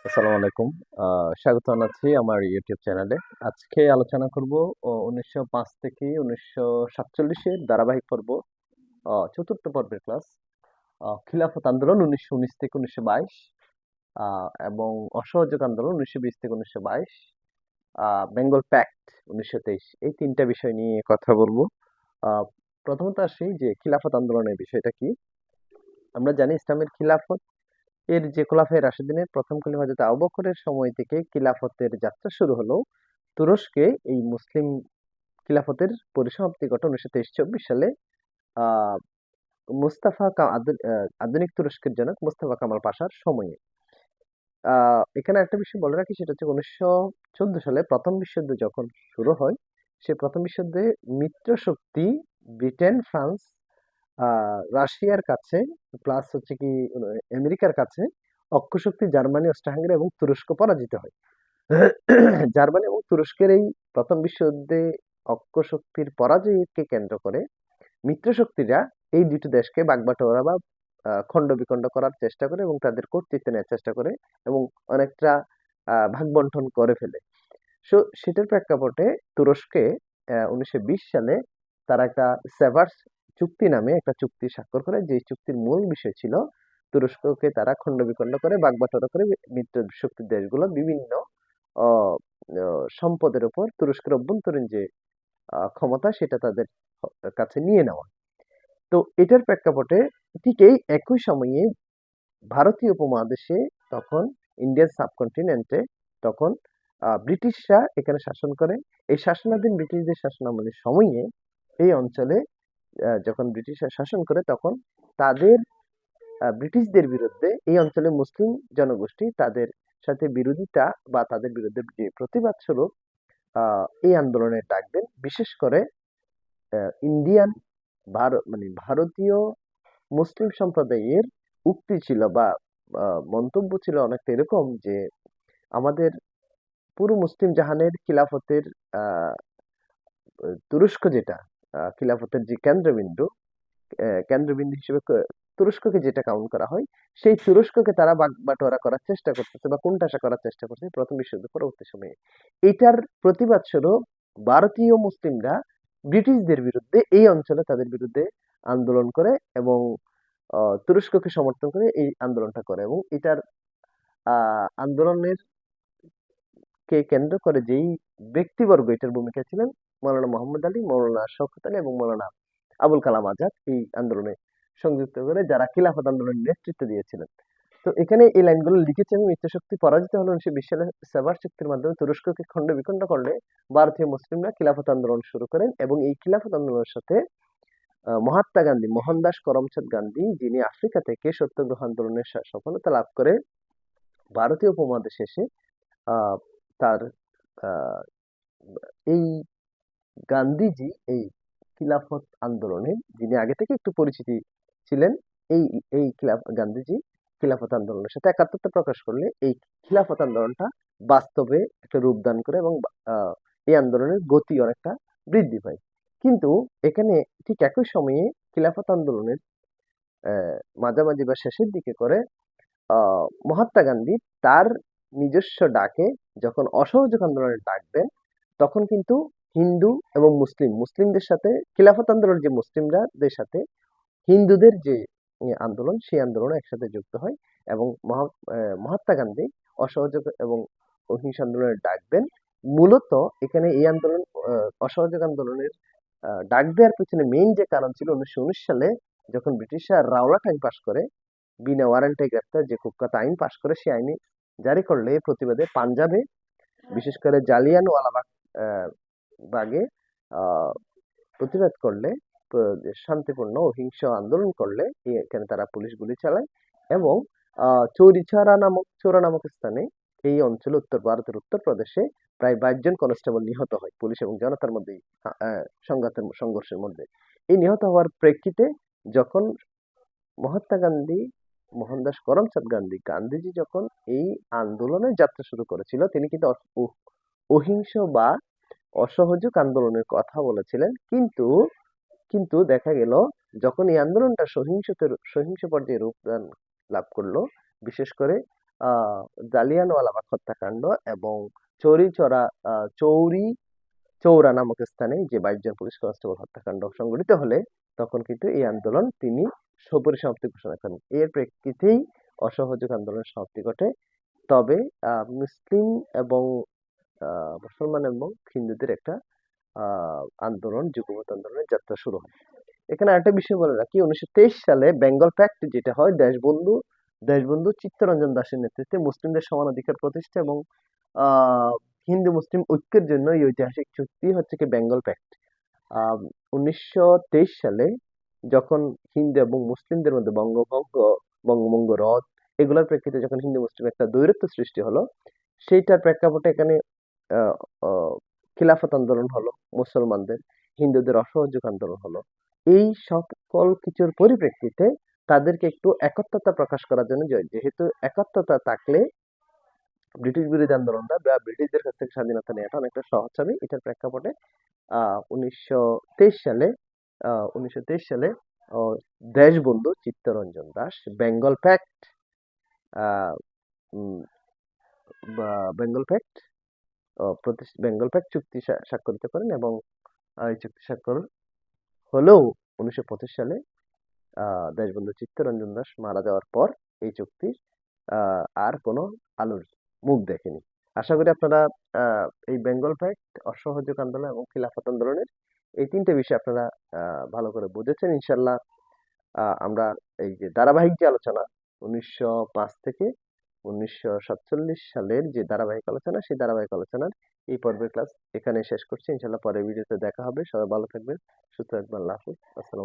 আসসালামু আলাইকুম। স্বাগত জানাচ্ছি আমার ইউটিউব চ্যানেলে। আজকে আলোচনা করব ১৯০৫ থেকে ১৯৪৭ এর ধারাবাহিক পর্ব, চতুর্থ পর্বের ক্লাস, খিলাফত আন্দোলন ১৯১৯ থেকে ১৯২২, এবং অসহযোগ আন্দোলন ১৯২০ থেকে ১৯২২, বেঙ্গল প্যাক্ট ১৯২৩। এই ৩ টা বিষয় নিয়ে কথা বলব। আ প্রথমত আসি যে খিলাফত আন্দোলনের বিষয়টা কি? আমরা জানি ইসলামের খিলাফত এর যে খোলাফায়ে রাশিদিনের প্রথম খলিফা হযরত আবু বকরের সময় থেকে খিলাফতের যাত্রা শুরু হলেও তুরস্কে এই মুসলিম খিলাফতের পরিসমাপ্তি ঘটে ১৯২৩-২৪ সালে আহ মুস্তাফা আধুনিক তুরস্কের জনক মুস্তাফা কামাল পাশার সময়ে। এখানে একটা বিষয় বলে রাখি, সেটা হচ্ছে ১৯১৪ সালে প্রথম বিশ্বযুদ্ধ যখন শুরু হয়, সে প্রথম বিশ্বযুদ্ধে মিত্র শক্তি ব্রিটেন, ফ্রান্স, রাশিয়ার কাছে, প্লাস হচ্ছে কি আমেরিকার কাছে অক্ষশক্তি জার্মানি, অস্ট্রো-হাঙ্গেরি এবং তুরস্ক পরাজিত হয়। জার্মানি এবং তুরস্কের এই প্রথম বিশ্বযুদ্ধে অক্ষশক্তির পরাজয়কে কেন্দ্র করে মিত্র শক্তিরা এই দুটো দেশকে ভাগবাটোয়ারা বা খণ্ড বিখণ্ড করার চেষ্টা করে এবং তাদের কর্তৃত্ব নেওয়ার চেষ্টা করে এবং অনেকটা ভাগ বন্টন করে ফেলে। সেটার প্রেক্ষাপটে তুরস্কে ১৯২০ সালে তারা একটা সেভার্স চুক্তি নামে একটা চুক্তি স্বাক্ষর করে, যে চুক্তির মূল বিষয় ছিল তুরস্ককে তারা খণ্ড বিখণ্ড করে ভাগবাটোয়ারা করে মিত্র শক্তির দেশগুলো বিভিন্ন অ সম্পদের উপর তুরস্কের অভ্যন্তরীণ যে ক্ষমতা সেটা তাদের কাছে নিয়ে নেওয়া। তো এটার প্রেক্ষাপটে ঠিক এই একই সময়ে ভারতীয় উপমহাদেশে তখন ইন্ডিয়ান সাবকন্টিনেন্টে তখন ব্রিটিশরা এখানে শাসন করে। এই শাসনাধীন ব্রিটিশদের শাসনামলের সময়ে এই অঞ্চলে যখন ব্রিটিশরা শাসন করে, তখন তাদের ব্রিটিশদের বিরুদ্ধে এই অঞ্চলে মুসলিম জনগোষ্ঠী তাদের সাথে বিরোধিতা বা তাদের বিরুদ্ধে যে প্রতিবাদ স্বরূপ এই আন্দোলনের ডাক দেন। বিশেষ করে ইন্ডিয়ান মানে ভারতীয় মুসলিম সম্প্রদায়ের উক্তি ছিল বা মন্তব্য ছিল অনেকটা এরকম যে আমাদের পুরো মুসলিম জাহানের খিলাফতের আহ, তুরস্ক যেটা খিলাফতের যে কেন্দ্রবিন্দু হিসেবে তুরস্ককে যেটা কাউন্ট করা হয়, সেই তুরস্ককে তারা বাটোয়ারা করার চেষ্টা করতেছে বা কোণঠাসা করার চেষ্টা করছে প্রথম বিশ্বযুদ্ধ পরবর্তী সময়ে। এটার প্রতিবাদ স্বরূপ ভারতীয় মুসলিমরা ব্রিটিশদের বিরুদ্ধে এই অঞ্চলে তাদের বিরুদ্ধে আন্দোলন করে এবং তুরস্ককে সমর্থন করে এই আন্দোলনটা করে। এবং এটার আন্দোলনের কে কেন্দ্র করে যেই ব্যক্তিবর্গ এটার ভূমিকা ছিলেন, মৌলানা মোহাম্মদ আলী, মৌলানা শওকত আলী এবং মৌলানা আবুল কালাম আজাদ এই আন্দোলনে সংযুক্ত করে যারা খিলাফত আন্দোলনের নেতৃত্ব দিয়েছিলেন। তো এখানে এই লাইনগুলো লিখেছেন, মিত্রশক্তি পরাজিত হলো ১৯২০ সালে সেভার চুক্তির মাধ্যমে তুরস্ককে খণ্ড বিখণ্ড করলে ভারতীয় মুসলিমরা খিলাফত আন্দোলন শুরু করেন এবং এই খিলাফত আন্দোলনের সাথে মহাত্মা গান্ধী, মোহনদাস করমচাঁদ গান্ধী, যিনি আফ্রিকা থেকে সত্যাগ্রহ আন্দোলনের সফলতা লাভ করে ভারতীয় উপমহাদেশে এসে আহ, তার আহ, এই গান্ধীজি এই খিলাফত আন্দোলনে, যিনি আগে থেকে একটু পরিচিতি ছিলেন, এই এই গান্ধীজি খিলাফত আন্দোলনের সাথে একাত্মতা প্রকাশ করলে এই খিলাফত আন্দোলনটা বাস্তবে একটা রূপদান করে এবং এই আন্দোলনের গতি অনেকটা বৃদ্ধি পায়। কিন্তু এখানে ঠিক একই সময়ে খিলাফত আন্দোলনের মাঝামাঝি বা শেষের দিকে করে মহাত্মা গান্ধী তার নিজস্ব ডাকে যখন অসহযোগ আন্দোলনের ডাক দেন, তখন কিন্তু হিন্দু এবং মুসলিমদের সাথে খিলাফত আন্দোলনের যে মুসলিমদের সাথে হিন্দুদের যে আন্দোলন, সেই আন্দোলনে একসাথে যুক্ত হয় এবং মহাত্মা গান্ধী অসহযোগ এবং অহিংস আন্দোলনের ডাক দেন। মূলত এখানে এই আন্দোলন, অসহযোগ আন্দোলনের ডাক দেওয়ার পেছনে মেইন যে কারণ ছিল, ১৯১৯ সালে যখন ব্রিটিশরা রাওলাট আইন পাশ করে, বিনা ওয়ারেন্টে গ্রেপ্তার যে কুখ্যাত আইন পাশ করে, সেই আইনে জারি করলে এর প্রতিবাদে পাঞ্জাবে, বিশেষ করে জালিয়ানওয়ালাবাগ বাগে প্রতিবাদ করলে, শান্তিপূর্ণ অহিংস আন্দোলন করলে এখানে তারা পুলিশ গুলি চালায় এবং চৌরা নামক স্থানে, এই অঞ্চলে ভারতের উত্তরপ্রদেশে প্রায় ২২ জন কনস্টেবল নিহত হয় পুলিশ এবং জনতার মধ্যে, সংঘর্ষের মধ্যে। এই নিহত হওয়ার প্রেক্ষিতে যখন মহাত্মা গান্ধী, মোহনদাস করমচাঁদ গান্ধীজি যখন এই আন্দোলনের যাত্রা শুরু করেছিল, তিনি কিন্তু অহিংস বা অসহযোগ আন্দোলনের কথা বলেছিলেন। কিন্তু কিন্তু দেখা গেল যখন এই আন্দোলনটা সহিংস পর্যায়ে রূপদান লাভ করলো, বিশেষ করে আহ জালিয়ানওয়ালাবাগ হত্যাকাণ্ড এবং চৌরি চৌরা চৌরি চৌরা নামক স্থানে যে 22 জন পুলিশ কনস্টেবল হত্যাকাণ্ড সংঘটিত হলে তখন কিন্তু এই আন্দোলন তিনি সমাপ্তি ঘোষণা করেন। এর প্রেক্ষিতেই অসহযোগ আন্দোলনের সমাপ্তি ঘটে। তবে মুসলিম এবং মুসলমান এবং হিন্দুদের একটা আন্দোলন, যুগপৎ আন্দোলনের যাত্রা শুরু হয়। এখানে আরেকটা বিষয় বলে রাখি, 1923 সালে বেঙ্গল প্যাক্ট যেটা হয়, দেশবন্ধু চিত্তরঞ্জন দাসের নেতৃত্বে মুসলিমদের সমান অধিকার প্রতিষ্ঠা এবং আহ হিন্দু মুসলিম ঐক্যের জন্য এই ঐতিহাসিক চুক্তি হচ্ছে কি বেঙ্গল প্যাক্ট। 1923 সালে যখন হিন্দু এবং মুসলিমদের মধ্যে বঙ্গভঙ্গ রদ এগুলোর প্রেক্ষিতে যখন হিন্দু মুসলিম একটা দ্বৈরথ্য সৃষ্টি হলো, সেইটার প্রেক্ষাপটে এখানে আহ, আহ, খিলাফত আন্দোলন হলো মুসলমানদের, হিন্দুদের অসহযোগ আন্দোলন হলো। এই সকল কিছুর পরিপ্রেক্ষিতে তাদেরকে একটু একত্রতা প্রকাশ করার জন্য, যেহেতু একত্রতা থাকলে ব্রিটিশ বিরোধী আন্দোলনটা বা ব্রিটিশদের কাছ থেকে স্বাধীনতা নেওয়াটা অনেকটা সহজ হবে। এটার প্রেক্ষাপটে 1923 সালে 1923 সালে আহ, দেশবন্ধু চিত্তরঞ্জন দাস বেঙ্গল প্যাক্ট আহ, উম, বা বেঙ্গল প্যাক্ট বেঙ্গল প্যাক্ট চুক্তি স্বাক্ষরিত করেন এবং এই চুক্তি স্বাক্ষর হলেও 1925 সালে দেশবন্ধু চিত্তরঞ্জন দাস মারা যাওয়ার পর এই চুক্তি আর কোনো আলোর মুখ দেখেনি। আশা করি আপনারা এই বেঙ্গল প্যাক্ট, অসহযোগ আন্দোলন এবং খিলাফত আন্দোলনের এই তিনটে বিষয় আপনারা ভালো করে বুঝেছেন ইনশাল্লাহ। আমরা এই যে ধারাবাহিক যে আলোচনা 1905 থেকে 1947 সালের যে ধারাবাহিক আলোচনা, সেই ধারাবাহিক আলোচনার এই পর্বের ক্লাস এখানে শেষ করছি। ইনশাল্লাহ পরের ভিডিওতে দেখা হবে। সবাই ভালো থাকবেন, সুস্থ থাকবেন। আল্লাহ হাফেজ। আসসালাম।